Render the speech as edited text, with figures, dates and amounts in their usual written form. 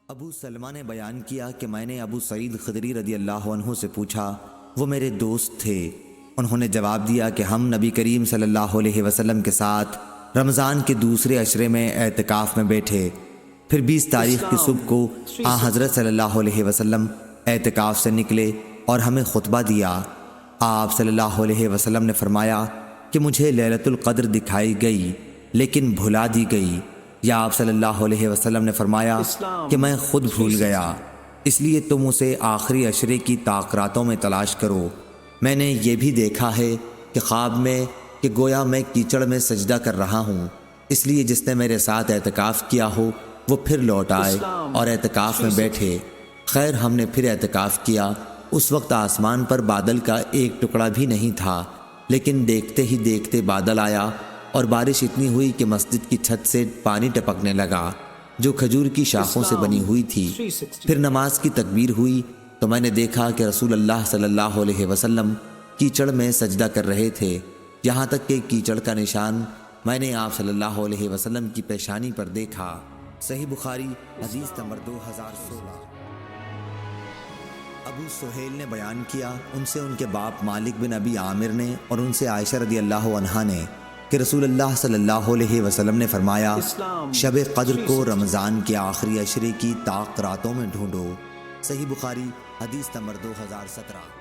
ابو سلمہ نے بیان کیا کہ میں نے ابو سعید خدری رضی اللہ عنہ سے پوچھا، وہ میرے دوست تھے۔ انہوں نے جواب دیا کہ ہم نبی کریم صلی اللہ علیہ وسلم کے ساتھ رمضان کے دوسرے عشرے میں اعتکاف میں بیٹھے۔ پھر 20 تاریخ کی صبح کو حضرت صلی اللہ علیہ وسلم اعتکاف سے نکلے اور ہمیں خطبہ دیا۔ آپ صلی اللہ علیہ وسلم نے فرمایا کہ مجھے لیلۃ القدر دکھائی گئی لیکن بھلا دی گئی، یا آپ صلی اللہ علیہ وسلم نے فرمایا کہ میں خود بھول گیا، اس لیے تم اسے آخری عشرے کی طاق راتوں میں تلاش کرو۔ میں نے یہ بھی دیکھا ہے کہ خواب میں کہ گویا میں کیچڑ میں سجدہ کر رہا ہوں، اس لیے جس نے میرے ساتھ اعتکاف کیا ہو وہ پھر لوٹ آئے اور اعتکاف میں بیٹھے۔ خیر ہم نے پھر اعتکاف کیا۔ اس وقت آسمان پر بادل کا ایک ٹکڑا بھی نہیں تھا، لیکن دیکھتے ہی دیکھتے بادل آیا اور بارش اتنی ہوئی کہ مسجد کی چھت سے پانی ٹپکنے لگا جو کھجور کی شاخوں سے بنی ہوئی تھی۔ پھر نماز کی تکبیر ہوئی تو میں نے دیکھا کہ رسول اللہ صلی اللہ علیہ وسلم کیچڑ میں سجدہ کر رہے تھے، یہاں تک کہ کیچڑ کا نشان میں نے آپ صلی اللہ علیہ وسلم کی پیشانی پر دیکھا۔ صحیح بخاری حدیث نمبر 2016۔ ابو سہیل نے بیان کیا، ان سے ان کے باپ مالک بن ابی عامر نے اور ان سے عائشہ رضی اللہ عنہا نے کہ رسول اللہ صلی اللہ علیہ وسلم نے فرمایا، شب قدر کو رمضان کے آخری عشرے کی طاق راتوں میں ڈھونڈو۔ صحیح بخاری حدیث نمبر 2017۔